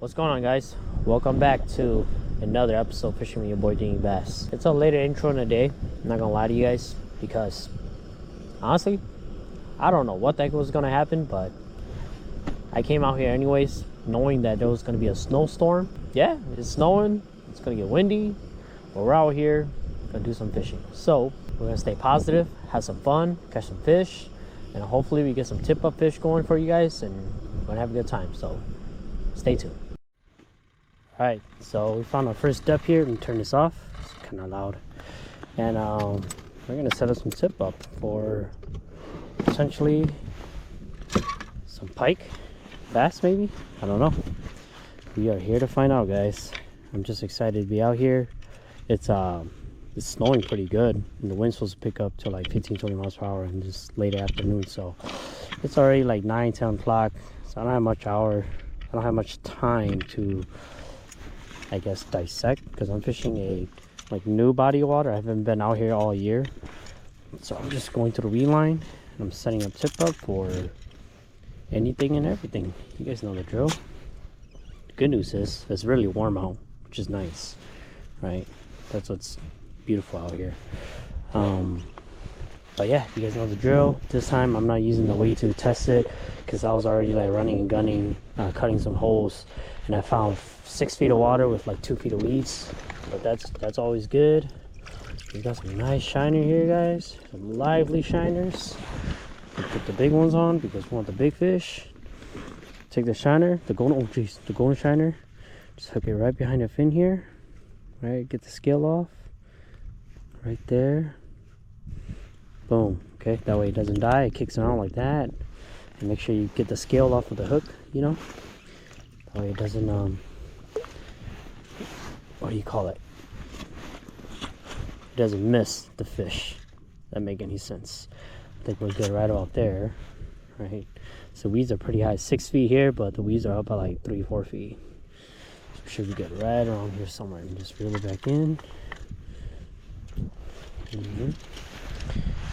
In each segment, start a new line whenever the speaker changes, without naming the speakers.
What's going on, guys? Welcome back to another episode of Fishing with your boy DYangBass. It's a later intro in the day, I'm not gonna lie to you guys, because honestly I don't know what the heck was gonna happen, but I came out here anyways knowing that there was gonna be a snowstorm. Yeah, it's snowing, it's gonna get windy, but we're out here gonna do some fishing. So we're gonna stay positive, have some fun, catch some fish, and hopefully we get some tip-up fish going for you guys, and we're gonna have a good time. So stay tuned. Alright, so we found our first step here. and turn this off, it's kind of loud. And we're gonna set up some tip up for potentially some pike, bass maybe, I don't know. We are here to find out, guys. I'm just excited to be out here. It's snowing pretty good, and the wind's supposed to pick up to like 15-20 miles per hour in this late afternoon. So it's already like 9-10 o'clock, so I don't have much time to, I guess, dissect, because I'm fishing a new body of water. I haven't been out here all year, so I'm just going through the weed line and I'm setting up tip up for anything and everything. You guys know the drill. The good news is it's really warm out, which is nice, right? That's what's beautiful out here. But yeah, you guys know the drill. This time I'm not using the weight to test it, because I was already like running and gunning, cutting some holes, and I found 6 feet of water with like 2 feet of weeds. But that's always good. We got some nice shiner here, guys. Some lively shiners. We put the big ones on because we want the big fish. Take the shiner, the golden shiner. Just hook it right behind the fin here. Right, get the scale off. Right there. Boom. Okay, that way it doesn't die. It kicks around like that. And make sure you get the scale off of the hook, you know. That way it doesn't what do you call it? It doesn't miss the fish. That make any sense? I think we're good right about there. Right. So weeds are pretty high, 6 feet here, but the weeds are up at like 3-4 feet. So we should be good right around here somewhere. And just reel it back in.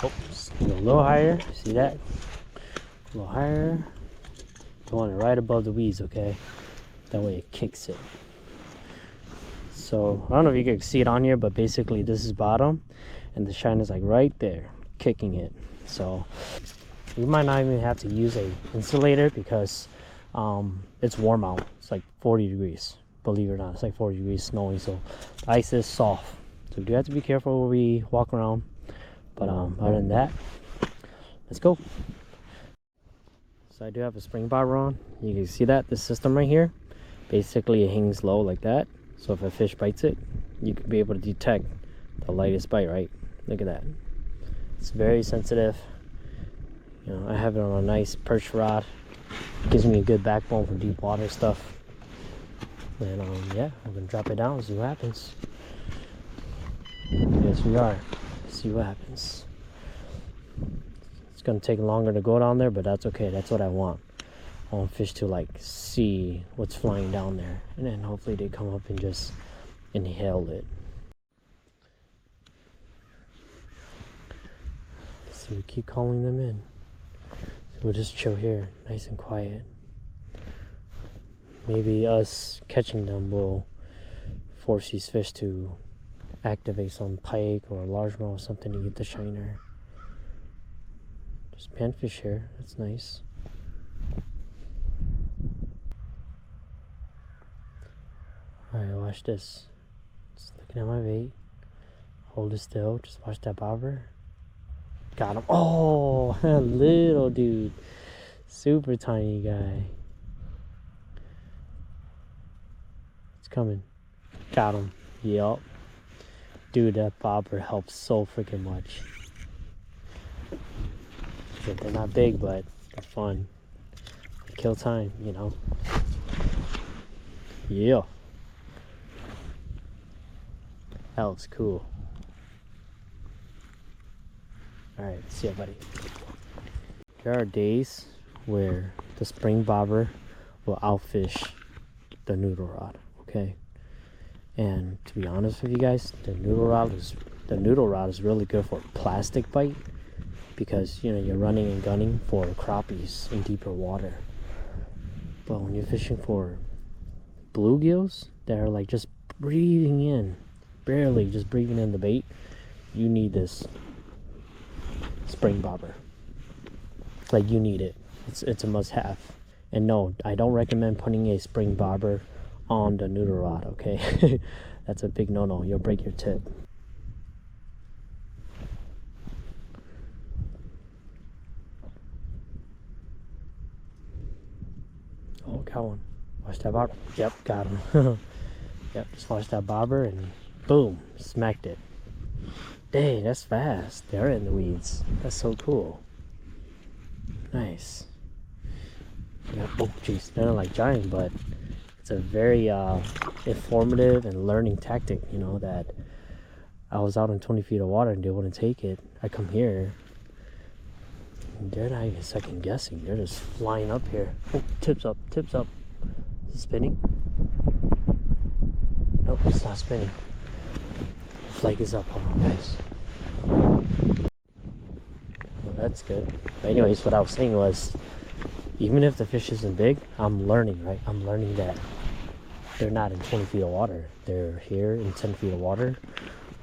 Oh, go a little higher. See that? A little higher. You want it right above the weeds, okay? That way it kicks it. So I don't know if you can see it on here, but basically this is bottom, and the shine is like right there, kicking it. So we might not even have to use a insulator, because it's warm out. It's like 40 degrees. Believe it or not, it's like 40 degrees, snowing. So the ice is soft. So we do have to be careful where we walk around. But other than that, let's go. So I do have a spring bobber on. You can see that this system right here, basically it hangs low like that. So if a fish bites it, you can be able to detect the lightest bite, right? Look at that. It's very sensitive. You know, I have it on a nice perch rod. It gives me a good backbone for deep water stuff. And yeah, I'm gonna drop it down and see what happens. Yes, we are. See what happens. It's gonna take longer to go down there, but that's okay. That's what I want. I want fish to like see what's flying down there, and then hopefully they come up and just inhale it. So we keep calling them in. So we'll just chill here, nice and quiet. Maybe us catching them will force these fish to activate some pike or a largemouth or something to get the shiner. Just panfish here, that's nice. Alright, watch this. Just looking at my bait. Hold it still, just watch that bobber. Got him. Oh, little dude. Super tiny guy. It's coming. Got him. Yup. Dude, that bobber helps so freaking much. They're not big, but they're fun. They kill time, you know. Yeah. That looks cool. Alright, see ya, buddy. There are days where the spring bobber will outfish the noodle rod, okay? And to be honest with you guys, the noodle rod is really good for plastic bite, because you know you're running and gunning for crappies in deeper water. But when you're fishing for bluegills that are like just breathing in, barely just breathing in the bait, you need this spring bobber. Like, you need it. It's a must-have. And no, I don't recommend putting a spring bobber on the noodle rod, okay? That's a big no-no. You'll break your tip. Oh, got one. Watch that bobber. Yep, got him. Yep, just watch that bobber and boom, smacked it. Dang, that's fast. They're in the weeds. That's so cool. Nice. Yeah, oh, jeez, they're not like giant, but it's a very informative and learning tactic, you know, that I was out in 20 feet of water and they wouldn't take it. I come here, and they're not even second guessing. They're just flying up here. Oh, tips up, tips up. Is it spinning? Nope, it's not spinning. The flag is up. Hold on, guys. Well, that's good. But anyways, what I was saying was, even if the fish isn't big, I'm learning, right? I'm learning that they're not in 20 feet of water. They're here in 10 feet of water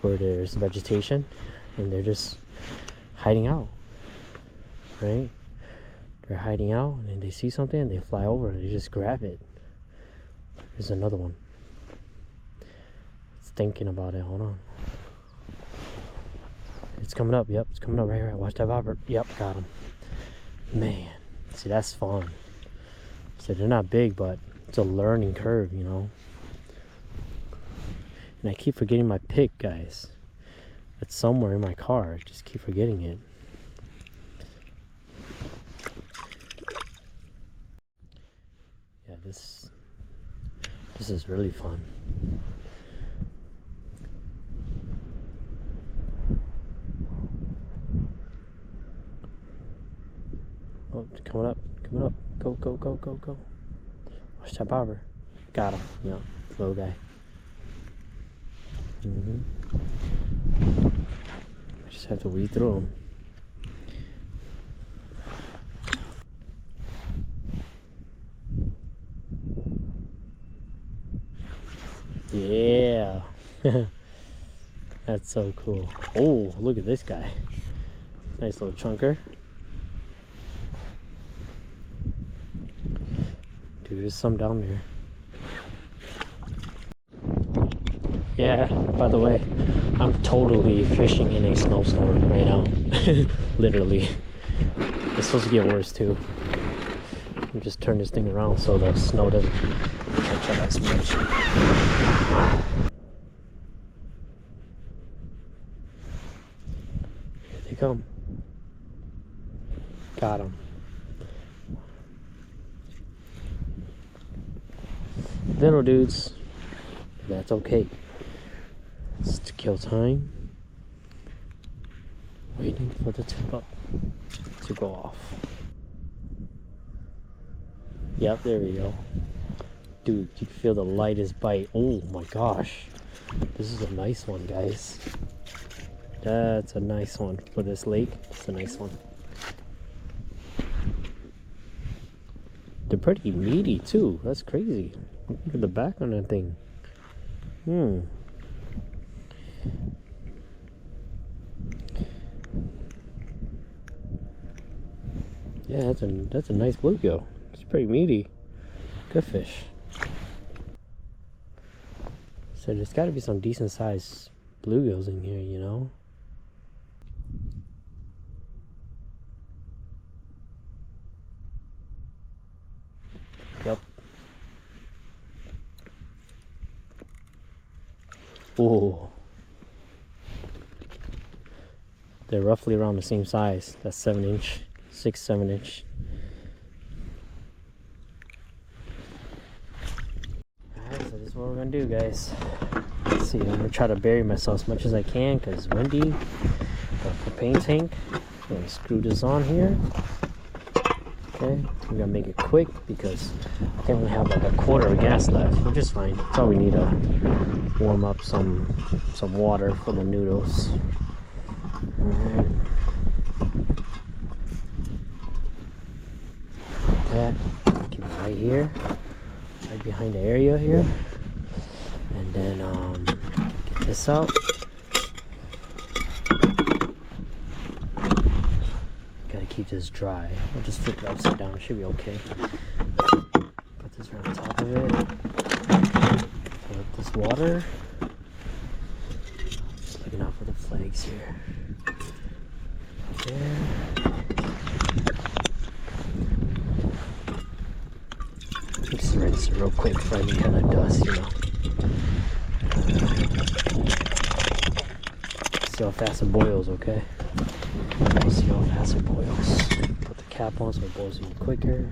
where there's vegetation, and they're just hiding out, right? They're hiding out, and then they see something, and they fly over, and they just grab it. There's another one. It's thinking about it. Hold on. It's coming up. Yep, it's coming up right here. Watch that bobber. Yep, got him. Man. See, that's fun. So they're not big, but it's a learning curve, you know. And I keep forgetting my pick, guys. It's somewhere in my car. I just keep forgetting it. Yeah, this is really fun. Oh, it's coming up, coming up. Go, go, go, go, go. Watch that bobber. Got him. Yeah, little guy. I just have to weed through him. Yeah. That's so cool. Oh, look at this guy. Nice little chunker. Dude, there's some down there. Yeah, by the way, I'm totally fishing in a snowstorm right now. Literally. It's supposed to get worse too. Let me just turn this thing around so the snow doesn't catch up as much. Here they come. Got them. Little dudes, that's okay. It's to kill time. Waiting for the tip up to go off. Yep, there we go. Dude, you can feel the lightest bite. Oh my gosh. This is a nice one, guys. That's a nice one for this lake. It's a nice one. They're pretty meaty too. That's crazy. Look at the back on that thing. Yeah, that's a nice bluegill. It's pretty meaty. Good fish. So there's got to be some decent sized bluegills in here, you know. Yep. Oh. They're roughly around the same size. That's 7-inch, 6-7 inch. Alright, so this is what we're gonna do, guys. Let's see, I'm gonna try to bury myself as much as I can because it's windy. Got a propane tank. I'm gonna screw this on here. Okay, we're gonna make it quick because I think we have like a quarter of gas left, which is fine. That's all we need to warm up some water for the noodles. Alright. That, keep it right here. right behind the area here. And then get this out. Gotta keep this dry. I'll just flip it upside down, it should be okay. Put this right on top of it. Fill up this water. Just looking out for the flags here. There. Just rinse it real quick for any kind of dust, you know. See how fast it boils, okay? See how fast it boils. Put the cap on so it boils even quicker.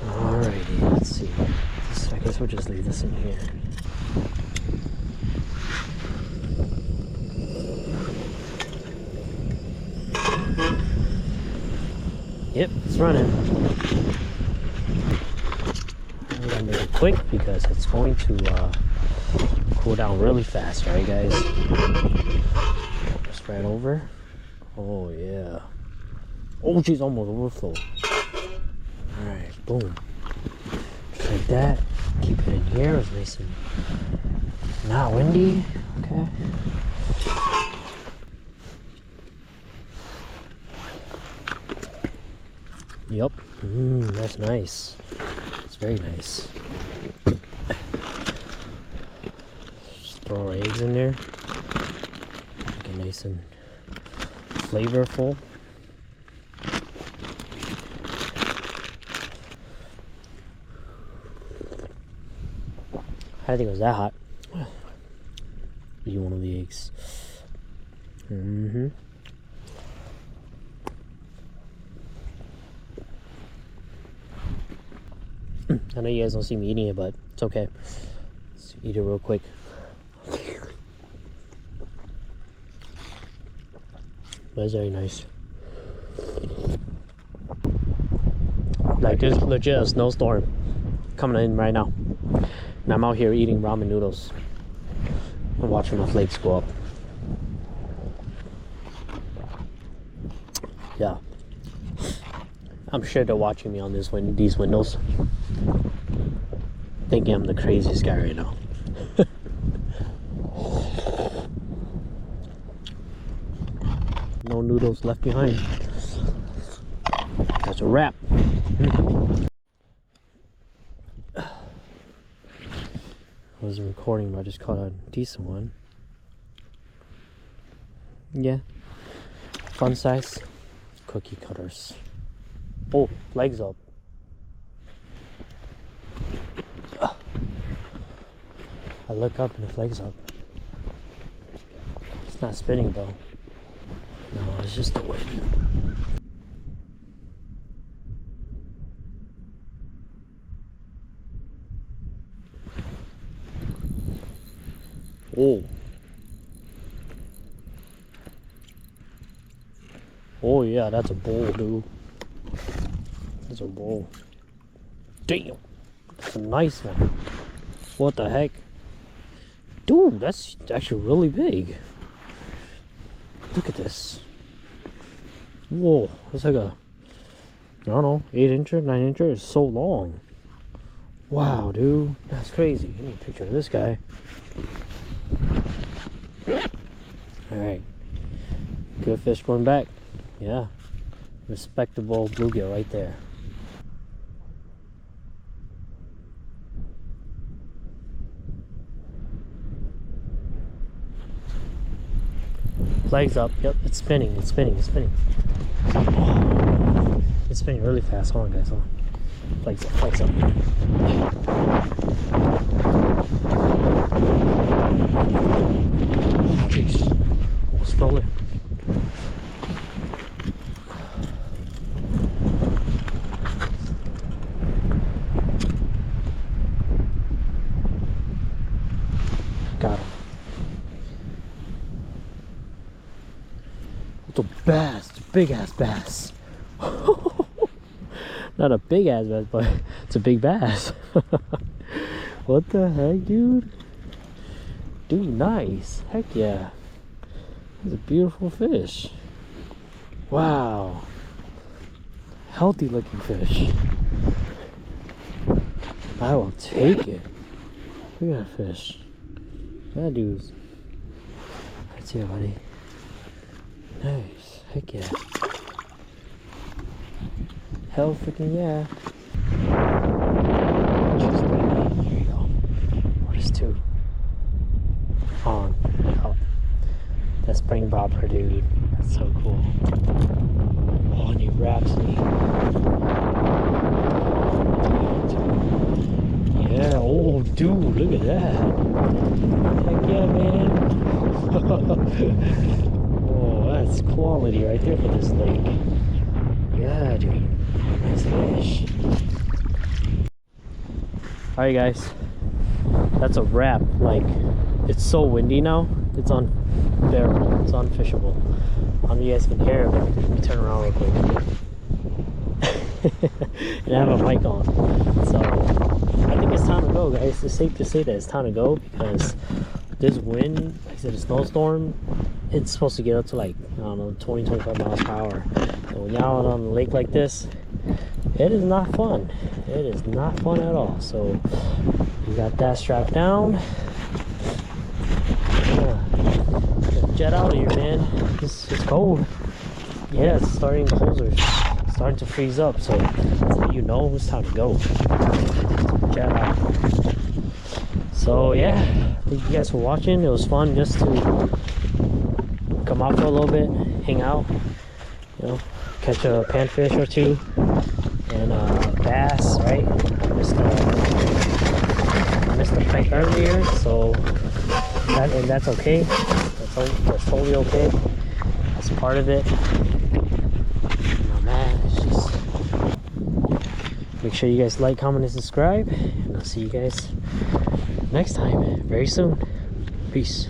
Alrighty, let's see. I guess we'll just leave this in here. Yep, it's running. I'm gonna make it quick because it's going to cool down really fast, right, guys? Just right over. Oh yeah. Oh geez, almost overflow. Alright, boom. Just like that. Keep it in here. It's nice and not windy. Okay. Yep. That's nice. It's very nice. Just throw our eggs in there. Make it nice and flavorful. I didn't think it was that hot. Eat one of the eggs. I know you guys don't see me eating it, but it's okay. Let's eat it real quick. But it's very nice. Like, there's legit a snowstorm coming in right now. And I'm out here eating ramen noodles and watching my flakes go up. Yeah. I'm sure they're watching me on these windows. Thinking I'm the craziest guy right now. No noodles left behind. That's a wrap. I wasn't recording, but I just caught a decent one. Yeah. Fun size cookie cutters. Oh, legs up. I look up and the flag's up. It's not spinning though. No, it's just the wind. Oh. Oh yeah, that's a bowl, dude. That's a bowl. Damn. That's a nice one. What the heck? Dude, that's actually really big. Look at this. Whoa, it's like a, I don't know, 8-incher, 9-incher. It's so long. Wow, dude, that's crazy. I need a picture of this guy. Alright. Good fish going back. Yeah. Respectable bluegill right there. Flags up. Yep, it's spinning. It's spinning. It's spinning. Oh, it's spinning really fast. Hold on, guys. Hold on. Flags up. Flags up. Jeez. Oh, slowly. Got him. It's a bass. It's a big ass bass. Not a big ass bass, but it's a big bass. What the heck, dude? Dude, nice. Heck yeah. It's a beautiful fish. Wow. Healthy looking fish. I will take it. Look at that fish. That dude's. That's it, buddy. Nice. Heck yeah. Hell freaking yeah. Here you go. What is two? On. Oh. That spring bobber, dude. That's so cool. Oh, and he wraps me. Yeah, oh dude, look at that. Heck yeah, man. Oh, that's quality right there for this lake. Yeah, dude. Nice fish. Alright guys. That's a wrap. Like, it's so windy now. It's unbearable. It's unfishable. I don't know if you guys can hear it, but let me turn around real quick. And I have a mic on. So I think it's time to go, guys. It's safe to say that it's time to go because this wind, like I said, a snowstorm, it's supposed to get up to like, I don't know, 20-25 miles per hour. And when you're out on the lake like this, it is not fun. It is not fun at all. So you got that strapped down. Yeah. Jet out of here, man. It's cold. Yeah, it's starting closer. It's starting to freeze up. So you know it's time to go. Jet out. So yeah, thank you guys for watching. It was fun just to come out for a little bit, hang out, you know, catch a panfish or two, and bass, right? I missed the fight earlier, so that's okay. That's totally okay. That's part of it. Oh man, it's just make sure you guys like, comment, and subscribe, and I'll see you guys next time, very soon. Peace.